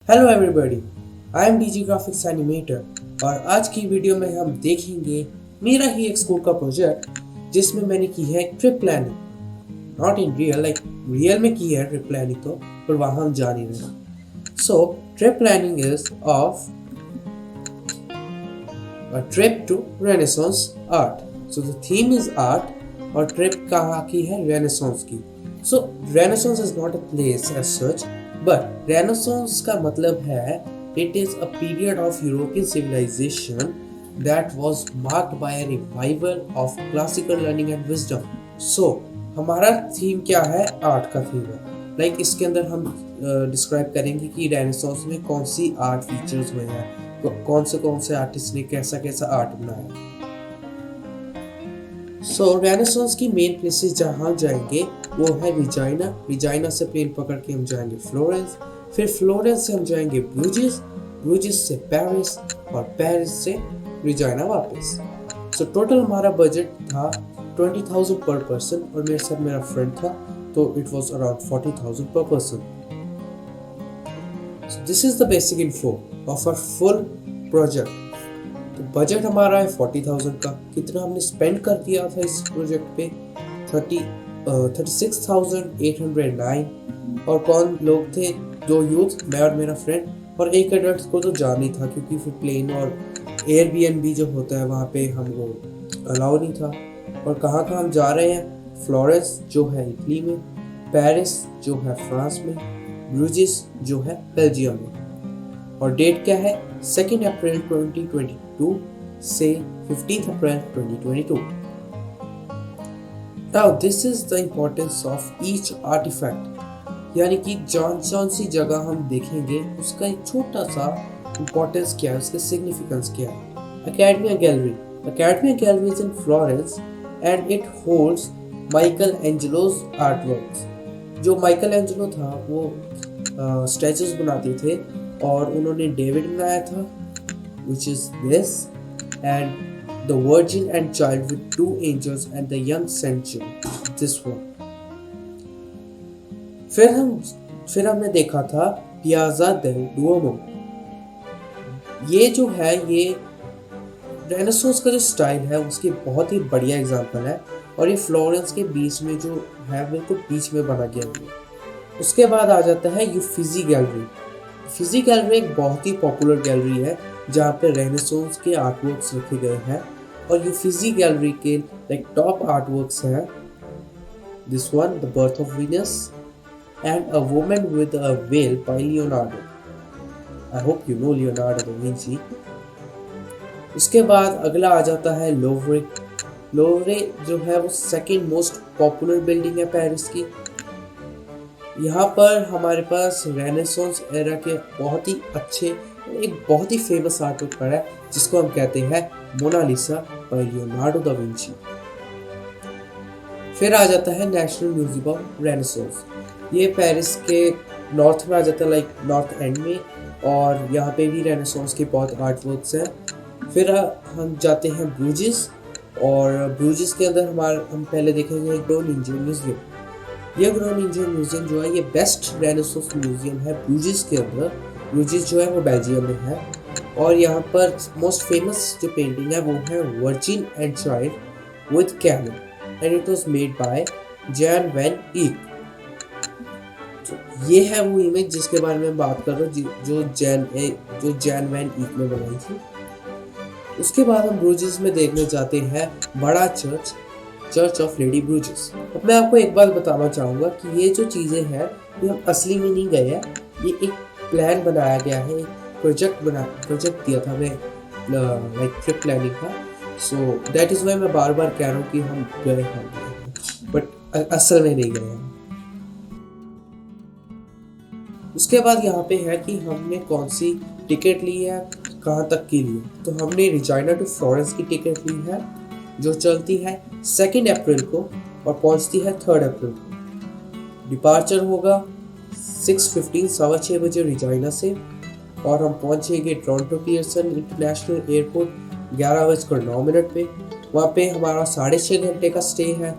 Hello everybody, I am DG graphics animator और आज की वीडियो में हम देखेंगे मेरा ही एक स्कूल का प्रोजेक्ट जिसमें मैंने की है trip planning. Not in real, like real में की है ट्रिप प्लानिंग तो, पर वहाँ हम जा नहीं रहे। So trip planning is of a trip to Renaissance art. So the theme is art और ट्रिप कहाँ की है? Renaissance की। So Renaissance is not a place as such, but Renaissance का मतलब है it is a period of European civilization that was marked by a revival of classical learning and wisdom. So हमारा theme क्या है? Art का theme है। Like इसके अंदर हम डिस्क्राइब करेंगे कि रेनेसांस में कौन सी आर्ट फीचर्स हुए हैं, कौन से आर्टिस्ट ने कैसा कैसा आर्ट बनाया। सो रेनेसांस की मेन प्लेसेस जहाँ जाएंगे वो है रिजाइना। रिजाइना से प्लेन पकड़ के हम जाएंगे फ्लोरेंस, फिर फ्लोरेंस से हम जाएंगे ब्रूजेस, ब्रूजेस से पेरिस और पेरिस से रिजाइना वापस। सो टोटल हमारा बजट था 20,000 पर पर्सन और मेरे साथ मेरा फ्रेंड था तो इट वाज अराउंड 40,000 पर person. So this is the basic info of our full project. तो बजट हमारा है 40,000 का। कितना हमने स्पेंड कर दिया था इस प्रोजेक्ट पे? 36,809। और कौन लोग थे? 2 यूथ, मैं और मेरा फ्रेंड, और एक एडल्ट को तो जाना ही था क्योंकि फिर प्लेन और एयरबीएनबी जो होता है वहाँ पे हमको अलाउ नहीं था। और कहाँ कहाँ हम जा रहे हैं? फ्लोरेंस जो है इटली में, पेरिस जो है फ्रांस में, ब्रूजेस जो है बेल्जियम में। और डेट क्या है? 2 अप्रैल 2022 से 15 अप्रैल 2022। Now this is the importance of each artifact, यानी कि जौन सी जगह हम देखेंगे उसका एक छोटा सा इम्पोर्टेंस क्या है, उसका सिग्निफिकेंस क्या है। Accademia Gallery is in Florence and it holds Michelangelo's artworks. जो माइकल एंजेलो था वो स्टैचूज बनाते थे और उन्होंने डेविड बनाया था which is this, and the Virgin and Child with 2 angels and the young saint this one. फिर हमने देखा था पियाज़ा del Duomo। ये जो है ये रेनेसांस का जो स्टाइल है उसकी बहुत ही बढ़िया एग्जांपल है और ये फ्लोरेंस के बीच में जो है बिल्कुल बीच में बना गया है। उसके बाद आ जाता है यूफिजी गैलरी। यूफिजी गैलरी एक बहुत ही पॉपुलर गैलरी है जहाँ पे रेनेसांस के आर्टवर्क्स रखे गए हैं और यूफिजी गैलरी के लाइक टॉप आर्टवर्क्स हैं this one, the birth of Venus and a woman with a well bye Leonardo. I hope you know Leonardo da Vinci. उसके बाद अगला आ जाता है लोवरे। लोवरे जो है वो सेकंड मोस्ट पॉपुलर बिल्डिंग है पेरिस की। यहाँ पर हमारे पास रेनेसांस एरा के बहुत ही अच्छे, एक बहुत ही फेमस आर्टवर्क पड़ा है जिसको हम कहते हैं Mona Lisa by Leonardo da Vinci. फिर आ जाता है नेशनल म्यूजियम ऑफ रेनेसांस। ये पेरिस के नॉर्थ में आ जाता है, लाइक नॉर्थ एंड में, और यहाँ पे भी रेनेसांस के बहुत आर्टवर्क्स हैं। फिर हम जाते हैं ब्रूजेस और ब्रूजेस के अंदर हम पहले देखेंगे ग्रोनिंजन म्यूजियम। ये ग्रोनिंजन म्यूजियम जो है ये बेस्ट रेनेसांस म्यूजियम है ब्रूजेस के अंदर। ब्रूजेस जो है वो बेल्जियम में है और यहाँ पर मोस्ट फेमस जो पेंटिंग है वो है virgin and child with canon and it was made by Jan van Eyck. ये है वो इमेज जिसके बारे में बात कर रहा हूँ जो जैन वैन ईक ने बनाई थी। उसके बाद हम ब्रूजेस में देखने जाते हैं बड़ा चर्च ऑफ लेडी ब्रूजेस। अब मैं आपको एक बात बताना चाहूँगा कि ये जो चीज़ें हैं ये हम असली में नहीं गए हैं, ये एक प्लान बनाया गया है, एक प्रोजेक्ट दिया था मैं लाइक ट्रिप प्लानिंग का। सो दैट इज़ वाई मैं बार बार कह रहा हूँ कि हम गए हैं बट असल में नहीं गए हैं। उसके बाद यहाँ पे है कि हमने कौन सी टिकट ली है, कहाँ तक की ली है। तो हमने रिजाइना टू फ्लोरेंस की टिकट ली है जो चलती है 2 अप्रैल को और पहुंचती है 3 अप्रैल को। डिपार्चर होगा 6:15 6:15 बजे रिजाइना से और हम पहुंचेंगे टोरंटो पियर्सन इंटरनेशनल एयरपोर्ट 11:09 पे। वहाँ पे हमारा 6.5 घंटे का स्टे है।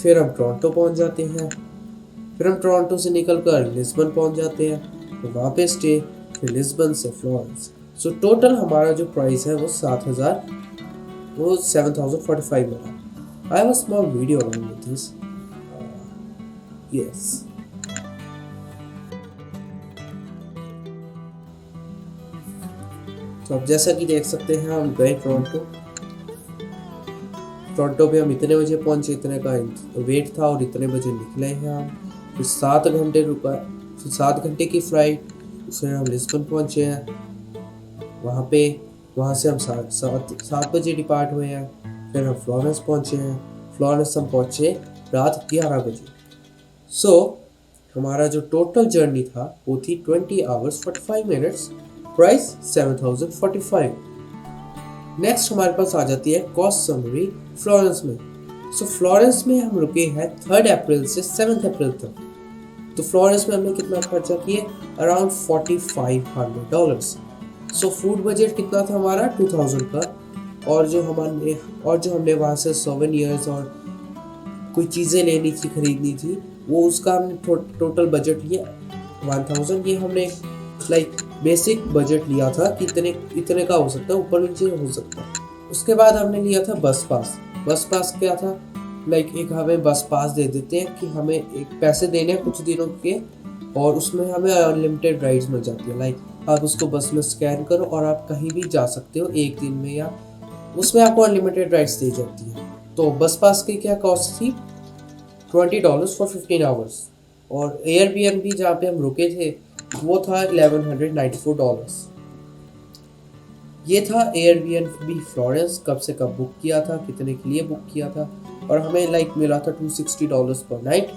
फिर हम टोरंटो पहुंच जाते हैं। फिर हम टोरंटो से निकलकर लिस्बन पहुंच जाते हैं तो वहाँ पे स्टे फिर लिस्बन से फ्लोरेंस। सो टोटल हमारा जो प्राइस है वो 7,045 मिला। I have a small video along with this. Yes. तो अब जैसा कि देख सकते हैं हम गए टोरंटो पे हम इतने बजे पहुंचे, इतने का वेट था और इतने बजे निकले हैं हम। फिर 7 घंटे रुका, फिर 7 घंटे की फ्लाइट, उसमें हम लिस्बन पहुंचे हैं। वहाँ से हम 7 बजे डिपार्ट हुए हैं। फिर हम फ्लोरेंस पहुंचे हैं। फ्लोरेंस हम पहुंचे रात 11 बजे। सो हमारा जो टोटल जर्नी था वो थी 20 आवर्स 45 मिनट्स, प्राइस 7,045। नेक्स्ट हमारे पास आ जाती है कॉस्ट समरी फ्लोरेंस में। सो फ्लोरेंस में हम रुके हैं 3 अप्रैल से 7 अप्रैल तक। तो फ्लोरेंस में हमने कितना खर्चा किया? अराउंड $4,500। सो फूड बजट कितना था हमारा? 2,000 का। और जो हमने वहाँ से सोवेनियर्स और कोई चीज़ें लेनी थी, खरीदनी थी, वो उसका हमने टोटल बजट लिया 1,000। ये हमने लाइक बेसिक बजट लिया था कि इतने का हो सकता है, ऊपर नीचे हो सकता है। उसके बाद हमने लिया था बस पास। बस पास क्या था? लाइक एक हमें बस पास दे देते हैं कि हमें एक पैसे देने हैं कुछ दिनों के, और उसमें हमें अनलिमिटेड राइड्स मिल जाती है। लाइक आप उसको बस में स्कैन करो और आप कहीं भी जा सकते हो एक दिन में, या उसमें आपको अनलिमिटेड राइड्स दी जाती है। तो बस पास की क्या कॉस्ट थी? $20 फॉर 15 आवर्स। और एयरबीएनबी जहाँ पे हम रुके थे वो था $1,194। ये था एयरबीएनबी फ्लोरेंस। कब से कब बुक किया था, कितने के लिए बुक किया था, और हमें लाइक मिला था $260 पर नाइट।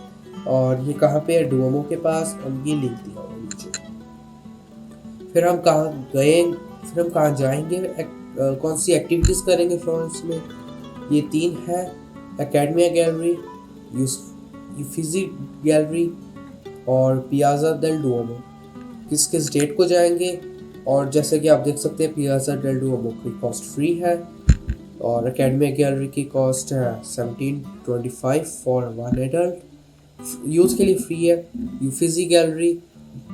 और ये कहाँ पे है? डुओमो के पास, और ये लिंक दिया हुआ नीचे। फिर हम कहाँ जाएंगे, कौन सी एक्टिविटीज़ करेंगे फ्लोरेंस में? ये 3 है, एकेडमिया गैलरी, यूफिजी गैलरी और पियाजा डेल डुओमो। किस डेट को जाएंगे? और जैसे कि आप देख सकते हैं पियाजा डेल डुओमो की कॉस्ट फ्री है, और एकेडमिया गैलरी की कॉस्ट है $17.25 फॉर 1 एडल्ट, यूथ के लिए फ्री है। यूफिजी गैलरी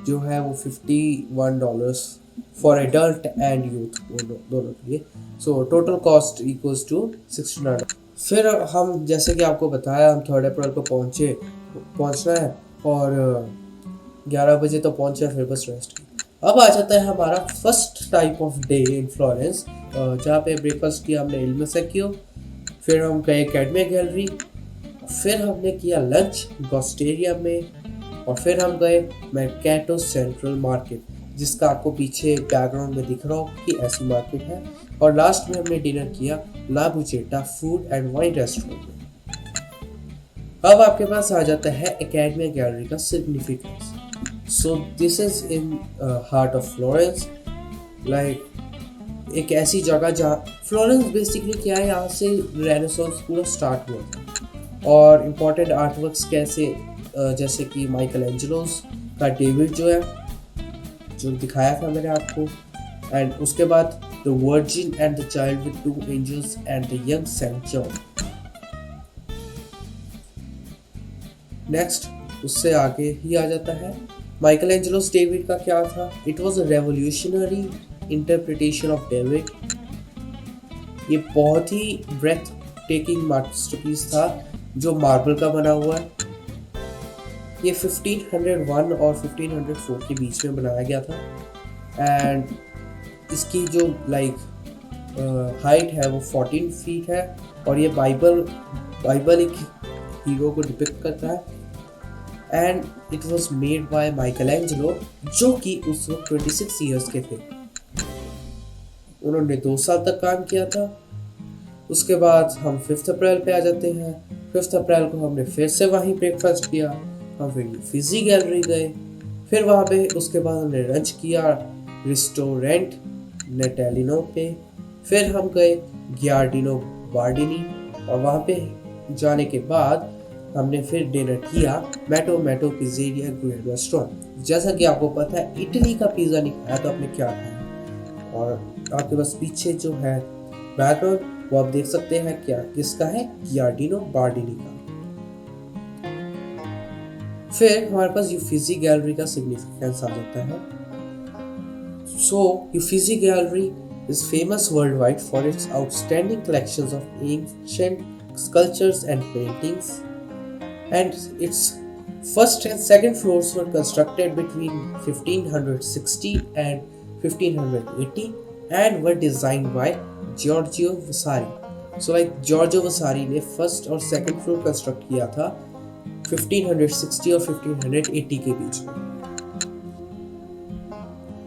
जो है वो $51 फॉर एडल्ट एंड यूथ, दोनों के लिए। So total cost equals to $69। फिर हम जैसे कि आपको बताया हम 3 अप्रैल को पहुंचना है, और 11 बजे तो पहुंचे, फिर बस रेस्ट की। अब आ जाता है हमारा first type of day in Florence, जहाँ पे ब्रेकफास्ट किया हमने इल मेसेक्यो। फिर हम गए एकेडमिया गैलरी, फिर हमने किया लंच गॉस्टेरिया में, और फिर हम गए मर्काटो सेंट्रल मार्केट, जिसका आपको पीछे बैकग्राउंड में दिख रहा हो कि ऐसी मार्केट है। और लास्ट में हमने डिनर किया ला बुचेटा फूड एंड वाइन रेस्टोरेंट में। अब आपके पास आ जाता है एकेडमिया गैलरी का significance. So this is in heart of Florence, like एक ऐसी जगह जहाँ फ्लोरेंस बेसिकली क्या है, यहाँ से रेनेसांस पूरा स्टार्ट हुआ था। और इम्पोर्टेंट आर्टवर्क्स कैसे जैसे कि माइकल एंजेलोस का डेविड जो दिखाया था मैंने आपको, एंड उसके बाद the Virgin and the Child with 2 angels and the young Saint John. Next उससे आगे ही आ जाता है माइकल एंजेलोस डेविड का क्या था? It was a revolutionary interpretation of David. ये बहुत ही ब्रेथ टेकिंग मास्टरपीस था जो मार्बल का बना हुआ है। ये 1501 और 1504 के बीच में बनाया गया था, एंड इसकी जो लाइक हाइट है वो 14 फीट है, और ये बाइबल एक हीरो को डिपिक्ट करता है। And it was made by Michael Angelo, जो कि उस वक्त 26 ईयर्स के थे। उन्होंने 2 साल तक काम किया था। उसके बाद हम 5 अप्रैल पे आ जाते हैं। 5 अप्रैल को हमने फिर से वहीं ब्रेकफास्ट किया। हम फिर फिजी गैलरी गए, फिर वहाँ पे उसके बाद हमने लंच किया रेस्टोरेंट नेटेलिनो पे। फिर हम गए गियार्डिनो बार्डिनी, और वहाँ पे जाने के बाद हमने फिर डिनर किया मैटो पिज़्ज़ेरिया ग्रिल रेस्टोरेंट। जैसा कि आपको पता है इटली का पिज़्ज़ा नहीं खाया तो आपने क्या खाया। और आपके पास पीछे जो है बैकग्राउंड वो आप देख सकते हैं क्या किसका है, गियार्डिनो बार्डिनी का। फिर हमारे पास यूफिजी गैलरी का सिग्निफिकेंस आ जाता है। So, Uffizi Gallery is famous worldwide for its outstanding collections of ancient sculptures and paintings, and its first and second floors were constructed between 1560 and 1580 and were designed by Giorgio Vasari. So like Giorgio Vasari ने first और second floor construct किया था 1560 और 1580 के बीच में।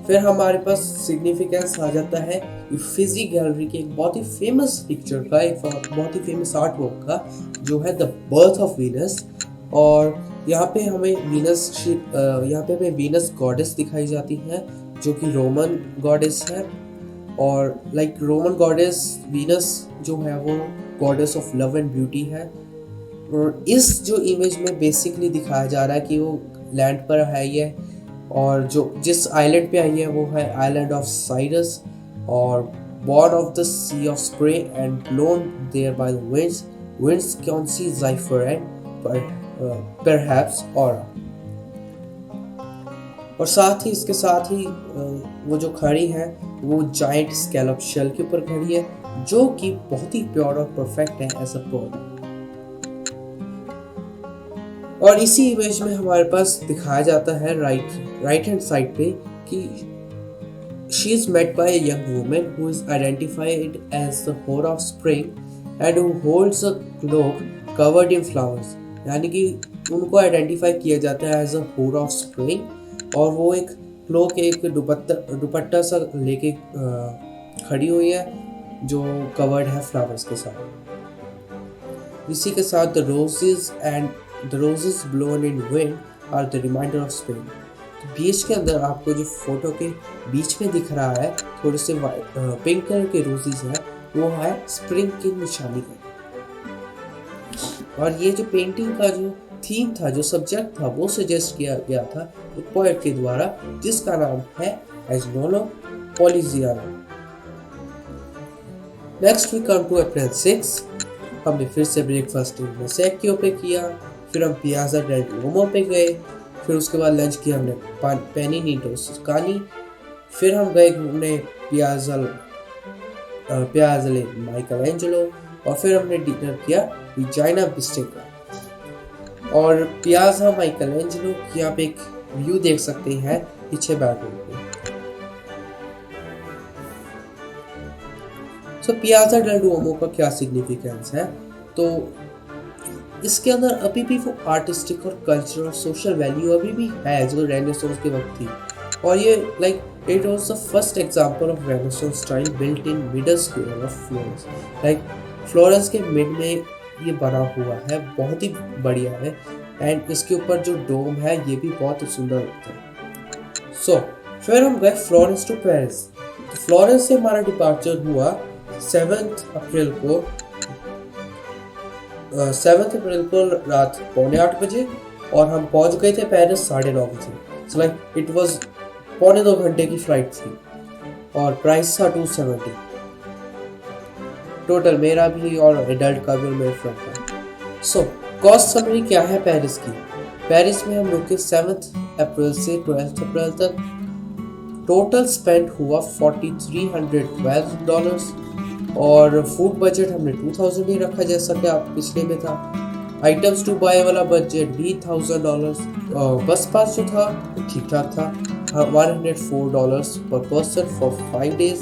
फिर हमारे पास significance आ जाता है यूफिजी गैलरी के एक बहुत ही फेमस पिक्चर का, एक बहुत ही फेमस आर्ट वर्क का, जो है द बर्थ ऑफ वीनस। और यहाँ पे हमें वीनस गॉडेस दिखाई जाती है, जो कि रोमन गॉडेस है। और लाइक रोमन गॉडेस वीनस जो है वो goddess of love and beauty है। और इस जो इमेज में बेसिकली दिखाया जा रहा है कि वो लैंड पर है ये, और जो जिस आइलैंड पे आई है वो है आइलैंड ऑफ साइरस, और born of the sea of spray and blown there by the winds can see zephyr and perhaps aura। और साथ ही इसके साथ ही वो जो खड़ी है वो जाइंट स्कैलप शेल के ऊपर खड़ी है, जो कि बहुत ही प्योर और परफेक्ट है एज अ पर्ल। और इसी इमेज में हमारे पास दिखाया जाता है राइट हैंड साइड पे कि she is met by a young woman who is identified as the Hora of spring and who holds a cloak covered in flowers. यानी कि उनको आइडेंटिफाई किया जाता है एज अ होर ऑफ स्प्रिंग, और वो एक क्लोक, एक दुपट्टा सा लेके खड़ी हुई है जो कवर्ड है फ्लावर्स के साथ। इसी के साथ the roses blown in wind are the reminder of spring. तो बीच के अंदर आपको जो फोटो के बीच में दिख रहा है थोड़े से पिंक कलर के रोजेस है, वो है स्प्रिंग की निशानी का। और ये जो पेंटिंग का जो थीम था, जो सब्जेक्ट था, वो सजेस्ट किया गया था एक पोएट के द्वारा, जिसका नाम है एग्नोलो पोलिजियानो। नेक्स्ट वी कम टू अप्रैल 6। हमने फिर से ब्रेकफास्ट मेसेक्कियो पे किया, फिर हम पियाजा डेल डुओमो पे गए, फिर उसके बाद लंच किया हमने पेनिनी टोस्कानी, फिर हम गए घूमने पियाज़ले माइकलएंजेलो, और फिर हमने डिनर किया रिजाइना बिस्टिका। और पियाज़ा माइकलएंजेलो की आप एक व्यू देख सकते हैं पीछे बैकग्राउंड पे। सो पियाज़ा डेल डुओमो का क्या सिग्निफिकेंस है, तो इसके अंदर अभी भी वो आर्टिस्टिक और कल्चरल और सोशल वैल्यू अभी भी है जो रेनेसांस के वक्त थी। और ये like it was the first example of renaissance style built in middle square of Florence. Like Florence के मिड में ये बना हुआ है, बहुत ही बढ़िया है, एंड इसके ऊपर जो डोम है ये भी बहुत ही सुंदर लगता है। सो फिर हम गए फ्लोरेंस टू पेरिस। तो फ्लोरेंस से हमारा डिपार्चर हुआ 7 अप्रैल को रात 7:45 बजे, और हम पहुंच गए थे पेरिस 9:30 बजे। सो लाइक इट वाज 1.25 घंटे की फ्लाइट थी, और प्राइस था 270 टोटल, मेरा भी और एडल्ट का भी मेरे फ्रेंड का। सो कॉस्ट समरी क्या है पेरिस की। पेरिस में हम रुके 7 अप्रैल से 12 अप्रैल तक। टोटल स्पेंड हुआ $4,312, और फूड बजट हमने 2000 ही रखा जैसा कि आप पिछले में था। आइटम्स टू बाय वाला बजट भी $1000। बस पास जो था ठीक ठाक था, $104 पर पर्सन फॉर 5 डेज,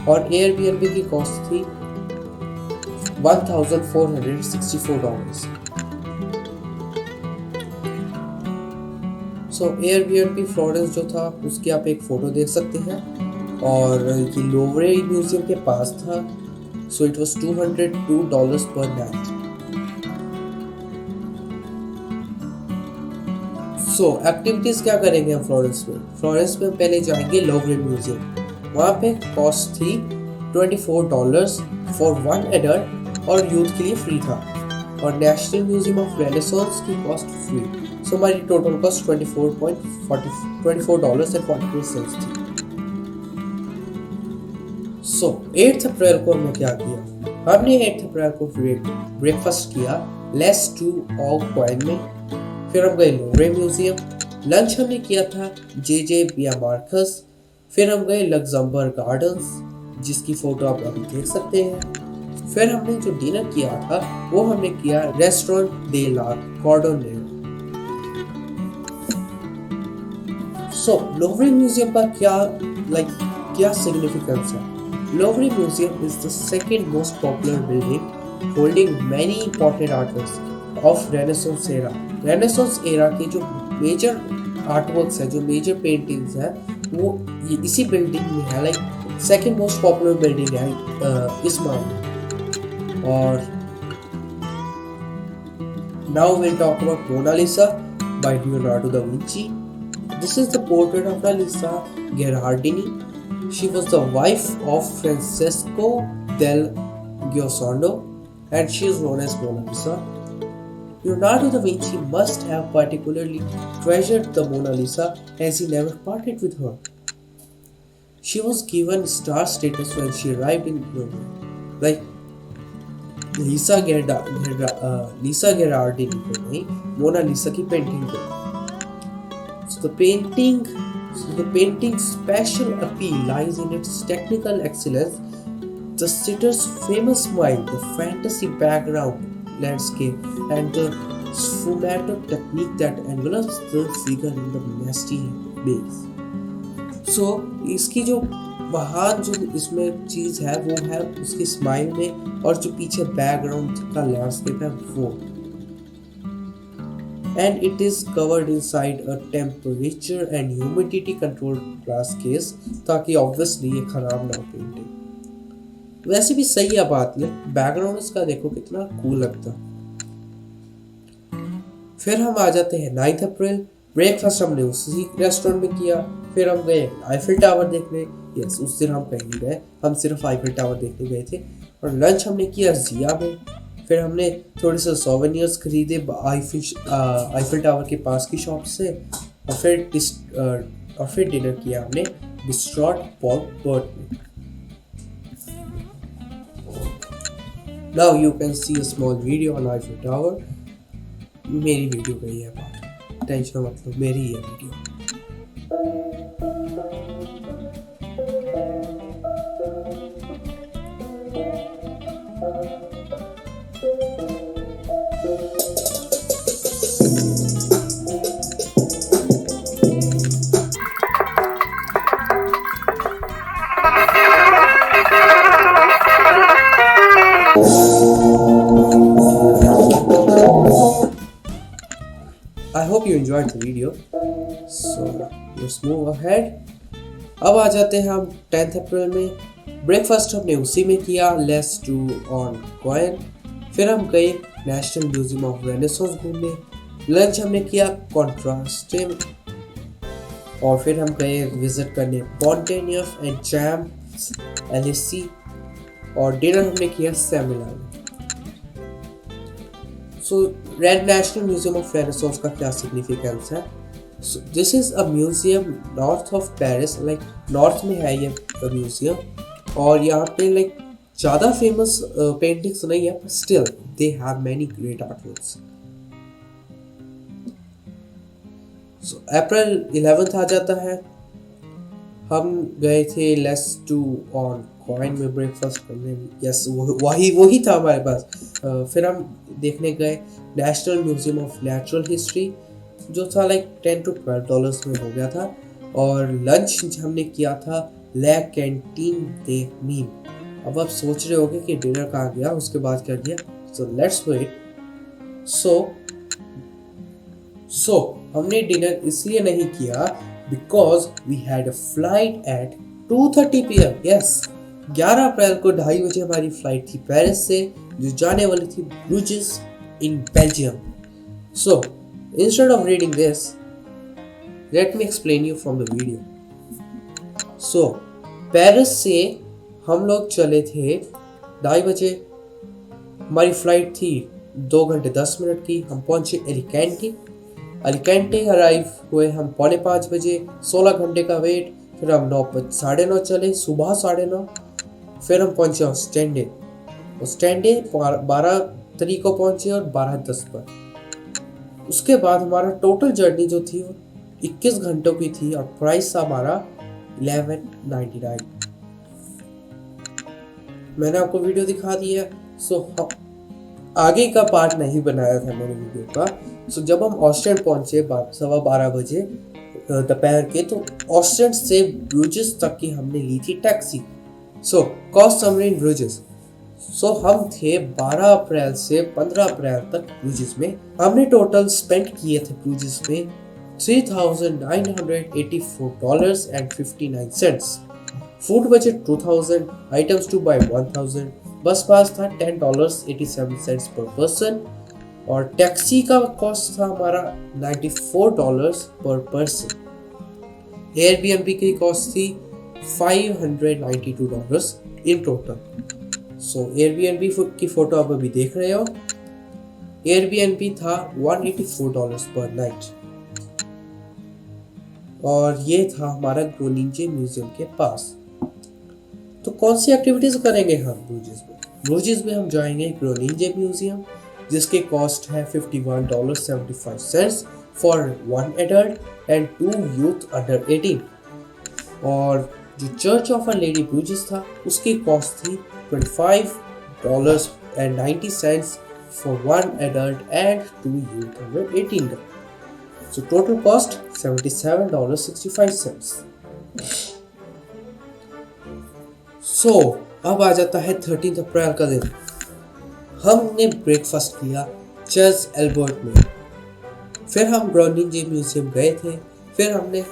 और एयरबीएनबी की कॉस्ट थी $1,464। सो एयरबीएनबी फ्लोरेंस जो था उसकी आप एक फ़ोटो देख सकते हैं, और ये लोवरे म्यूजियम के पास था। सो इट वाज $202 पर नाइट। सो एक्टिविटीज क्या करेंगे हम फ्लोरेंस में। फ्लोरेंस में पहले जाएंगे लोवरे म्यूजियम, वहाँ पे कॉस्ट थी $24 फॉर 1 एडल्ट, और यूथ के लिए फ्री था। और नेशनल म्यूजियम ऑफ रेनेसांस की कॉस्ट फ्री। सो हमारी टोटल कॉस्ट $24.42 थी। सो 8 अप्रैल को हमने क्या किया, हमने 8 अप्रैल को ब्रेकफास्ट किया लेस टू ऑल क्वाइन में। फिर हम गए लोवरे म्यूजियम। लंच हमने किया था जे बिया मार्कस। फिर हम गए लग्जमबर्ग गार्डन्स, जिसकी फोटो आप अभी देख सकते हैं। फिर हमने जो डिनर किया था वो हमने किया restaurant de la Cordon Nero. So Louvre museum का क्या सिग्निफिकेंस है? Louvre museum is the second most popular building holding many important artworks of Renaissance era. Renaissance era के जो मेजर आर्टवर्क्स है, जो मेजर पेंटिंग्स है, वो इसी बिल्डिंग में है। सेकंड मोस्ट पॉपुलर बिल्डिंग है इस मामले। और now we'll talk about Mona Lisa by Leonardo da Vinci. This is the portrait of Mona Lisa Gherardini. She was the wife of Francesco del Giocondo and she is known as Mona Lisa. Leonardo da Vinci must have particularly treasured the Mona Lisa as he never parted with her. She was given star status when she arrived in Rome. लीसा गेरार्डिनी को नहीं, मोना लिसा की painting को। The painting's special appeal lies in its technical excellence, the sitter's famous smile, the fantasy background landscape, and the sfumato technique that envelops the figure in the nasty maze. So, इसकी जो महान जो इसमें चीज है वो है उसकी स्माइल में, और जो पीछे बैकग्राउंड का लैंडस्केप है वो। And it is covered inside a temperature and humidity controlled glass case, ताकि ऑब्वियसली ये खराब ना हो पेंटिंग। वैसे भी सही है बात, ये बैकग्राउंड इसका देखो कितना कूल लगता। फिर हम आ जाते हैं 9 अप्रैल। ब्रेकफास्ट हमने उसी रेस्टोरेंट में किया। फिर हम गए आईफिल टावर देखने। यस, उस दिन हम कहीं नहीं गए, हम सिर्फ आईफिल टावर देखने गए थे। और लंच हमने किया जिया में। फिर हमने थोड़े से सोवेनियर्स खरीदे आईफिल टावर के पास की शॉप से। और फिर डिनर किया हमने डिस्ट्रॉट पॉल बर्ट में। Now you can see a small video on Eiffel tower. मेरी वीडियो का ही है पार्ट, टेंशन मत लो, मेरी ही है video. I hope you enjoyed the video. So let's move ahead. अब आ जाते हैं हम 10 अप्रैल में। ब्रेकफास्ट हमने उसी में किया, लेट्स डू ऑन कॉइन। फिर हम गए नेशनल म्यूजियम ऑफ रेनेसांस घूमने। लंच हमने किया कॉन्ट्रास्टे। और फिर हम गए विजिट करने पॉन्टेनियस एंड चैम्प्स एलएसी। और डिनर हमने किया सेमिनार में। सो रेड नेशनल म्यूजियम ऑफ रेनेसांस का क्या सिग्निफिकेंस है? This is a museum north of Paris, north में है ये म्यूजियम। और यहाँ पे ज़्यादा फेमस पेंटिंग्स नहीं है, but still they have many great artworks. So April 11th आ जाता है। हम गए थे लेट्स डू ऑन कॉइन में ब्रेकफास्ट करने। यस, वही था हमारे पास। फिर हम देखने गए national museum of natural history, जो था $10 to $12 में हो गया था। और लंच हमने किया था ले कैंटीन दे मीम। अब आप सोच रहे होगे कि डिनर कहाँ गया, उसके बाद क्या किया। So let's wait. सो हमने डिनर इसलिए नहीं किया because we had a flight at 2:30 PM। Yes, 11 अप्रैल को 2:30 बजे हमारी फ्लाइट थी पेरिस से, जो जाने वाली थी Bruges in Belgium. So instead of reading this, let me explain you from the video. So Paris से हम लोग चले थे 2:30 बजे। हमारी फ्लाइट थी 2 घंटे 10 मिनट की। हम पहुंचे एलिकेंटे अराइव हुए हम 4:45 बजे। 16 घंटे का वेट। फिर हम 9:30 चले, सुबह 9:30। फिर हम पहुंचे ऑस्टेंडे 12 तारीख को पहुंचे और 12:10 पर। उसके बाद हमारा टोटल जर्नी जो थी वो 21 घंटों की थी और प्राइस था हमारा 1199। मैंने आपको वीडियो दिखा दी है। सो आगे का पार्ट नहीं बनाया था मैंने वीडियो का। सो जब हम ऑस्ट्रेंड पहुंचे 12:15 बजे दोपहर के, तो ऑस्ट्रेंड से ब्रुजेस तक की हमने ली थी taxi. So cost summary in Bruges. So हम थे 12 अप्रैल से 15 अप्रैल तक ब्रुजेस में। हमने टोटल स्पेंड किए थे ब्रुजेस में $3,984.59। Food budget 2000, items to buy 1000, bus पास था $10.87 पर पर्सन, और टैक्सी का कॉस्ट था हमारा $94 पर पर्सन। एयरबीएनबी की कॉस्ट थी $592 इन टोटल। सो एयरबीएनबी की फोटो आप अभी देख रहे हो। एयरबीएनबी था $184 पर नाइट, और ये था हमारा ग्रोनिंजे म्यूजियम के पास। तो कौन सी एक्टिविटीज करेंगे हम ब्रुजेस में? ब्रुजेस में हम जाएंगे ग्रोनिंजे म्यूजियम, जिसके कॉस्ट है $51.75 for 1 adult and 2 youth under 18। और जो चर्च ऑफ आवर लेडी ब्रुजेस था, उसकी कॉस्ट थी $25.90 for 1 adult and 2 youth under 18। So total cost $77.65। So अब आ जाता है 13 अप्रैल का दिन। हमने ब्रेकफास्ट किया चर्च एल्बर्ट में, फिर हम ग्रोनिंजे म्यूजियम गए थे, फिर हमने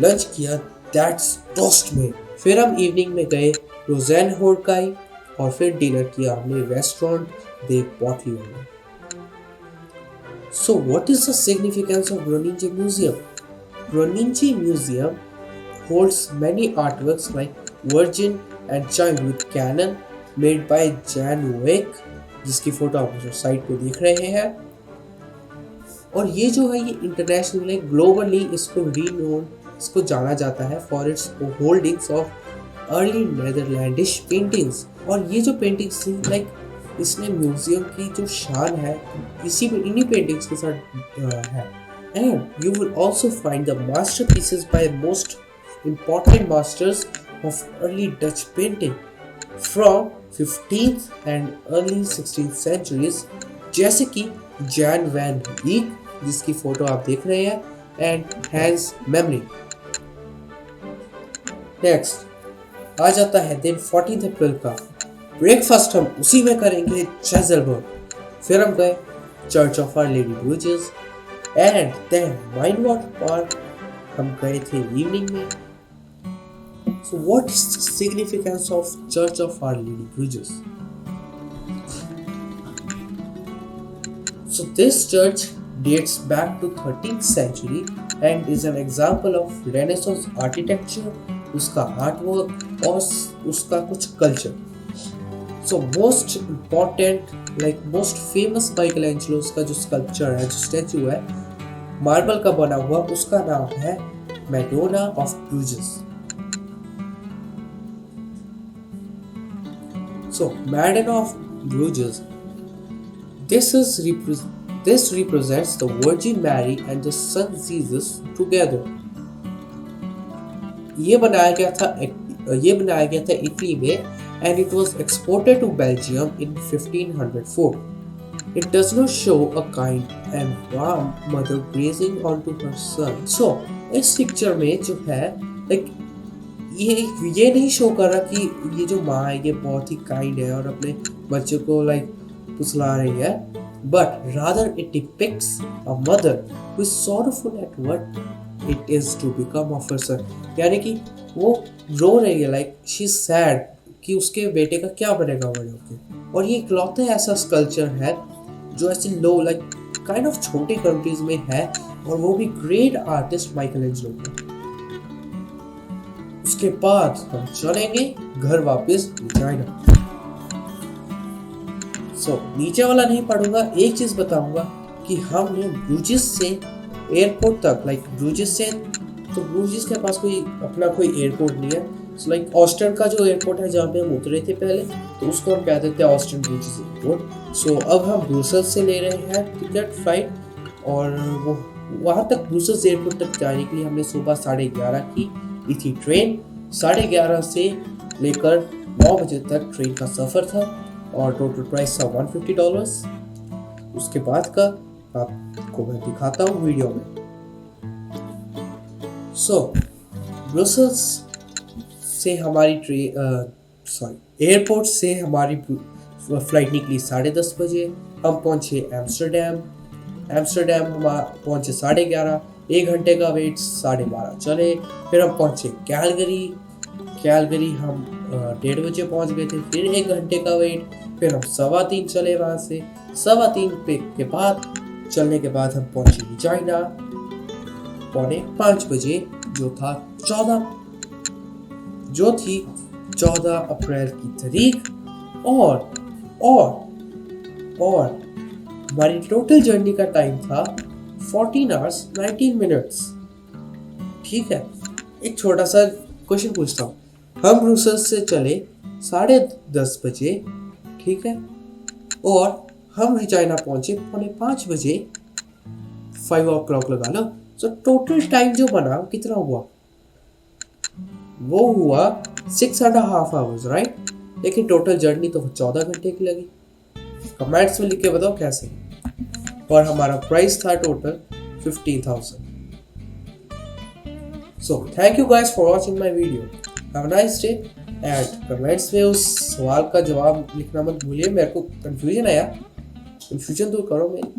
लंच किया दैट्स टोस्ट में, फिर हम इवनिंग में गए रोजेन होर्काई, और फिर डिनर किया हमने रेस्टोरेंट दे पॉटली में। So what is the significance of Groninge Museum? Groninge Museum holds many artworks like Virgin and Child with Cannon made by Jan Weck, जिसकी फोटो आप साइट पे देख रहे हैं। और ये जो है ये इंटरनेशनली ग्लोबली इसको जाना जाता है for its holdings of early Netherlandish paintings. और ये जो पेंटिंग्स थी लाइक इसने म्यूजियम की जो शान है इन्हीं पेंटिंग्स के साथ है। And you will also find the masterpieces by most important masters of early Dutch painting from 15th and early 16th centuries, जैसे कि जैन वैन लीक, जिसकी फोटो आप देख रहे हैं, एंड हैंस मेमरी। नेक्स्ट आ जाता है दिन 14 अप्रैल का। ब्रेकफास्ट हम उसी में करेंगे चर्च एल्बर्ट, फिर हम गए church of Our Lady Bruges, and then mine water park हम गए थे इवनिंग में। So what is the significance of Church of Our Lady Bruges? So this church dates back to 13th century and is an example of Renaissance architecture, उसका artwork और उसका कुछ culture. So most important, like most famous Michelangelo's का जो sculpture है, जो statue है, marble का बना हुआ, उसका नाम है Madonna of Bruges. So Madonna of Bruges, this represents the Virgin Mary and the Son Jesus together. ये बनाया गया था इटली में, and it was exported to Belgium in 1504. It does not show a kind and warm mother gazing onto her son. So इस picture में जो है like ये नहीं शो कर रहा कि ये जो माँ है ये बहुत ही काइंड है और अपने बच्चे को लाइक फुसला रही है, but rather it depicts a mother who is sorrowful at what it is to become of her son. यानी कि वो रो रही है, लाइक शी इज सैड कि उसके बेटे का क्या बनेगा बड़े होके। और ये इकलौता ऐसा स्कल्पचर है जो ऐसे लो लाइक काइंड ऑफ छोटी कंट्रीज में है, और वो भी ग्रेट आर्टिस्ट माइकलएंजेलो का। उसके बाद हम चलेंगे घर वापस चाइना। नीचे वाला नहीं पढ़ूंगा, एक चीज बताऊंगा कि हमने ब्रुजेस से एयरपोर्ट तक ब्रुजेस के पास कोई एयरपोर्ट नहीं है। ऑस्टिन का जो एयरपोर्ट है जहाँ पे हम उतरे थे पहले, तो उसको हम कहते थे ऑस्टिन ब्रुजेस एयरपोर्ट। अब हम ब्रुसेल्स से ले रहे हैं टिकट फ्लाइट, और वो वहाँ तक ब्रुसेल्स एयरपोर्ट तक जाने के लिए हमने सुबह 11:30 की ये थी ट्रेन। 11:30 से लेकर 9 बजे तक ट्रेन का सफ़र था और टोटल प्राइस था $150। उसके बाद का आपको मैं दिखाता हूँ वीडियो में। ब्रसेल्स से हमारी एयरपोर्ट से हमारी फ्लाइट निकली 10:30 बजे। हम पहुंचे एम्स्टर्डम हम पहुंचे 11:30, 1 घंटे का वेट, 12:30 चले। फिर हम पहुंचे कैलगरी हम 1:30 बजे पहुंच गए थे। फिर 1 घंटे का वेट, फिर हम 3:15 चले वहाँ से। 3:15 के बाद चलने के बाद हम पहुंचे रेजिना 4:45 बजे, जो थी 14 अप्रैल की तारीख। और हमारी टोटल जर्नी का टाइम था 14 hours 19 minutes। ठीक है, एक छोटा सा क्वेश्चन पूछता हूँ। हम ब्रुसेल्स से चले 10:30 बजे, ठीक है, और हम रेजिना पहुंचे 4:45 बजे। 5 o'clock लगा लो। तो टोटल टाइम जो बना कितना हुआ? वो हुआ 6.5 hours, राइट? लेकिन टोटल जर्नी तो 14 घंटे की लगी। कमेंट्स में लिख के बताओ कैसे। और हमारा प्राइस था total 15,000। So thank you guys for watching my video. Have a nice day and comments में उस सवाल का जवाब लिखना मत भूलिए। मेरे को कंफ्यूजन आया, कंफ्यूजन दूर करो मेरी।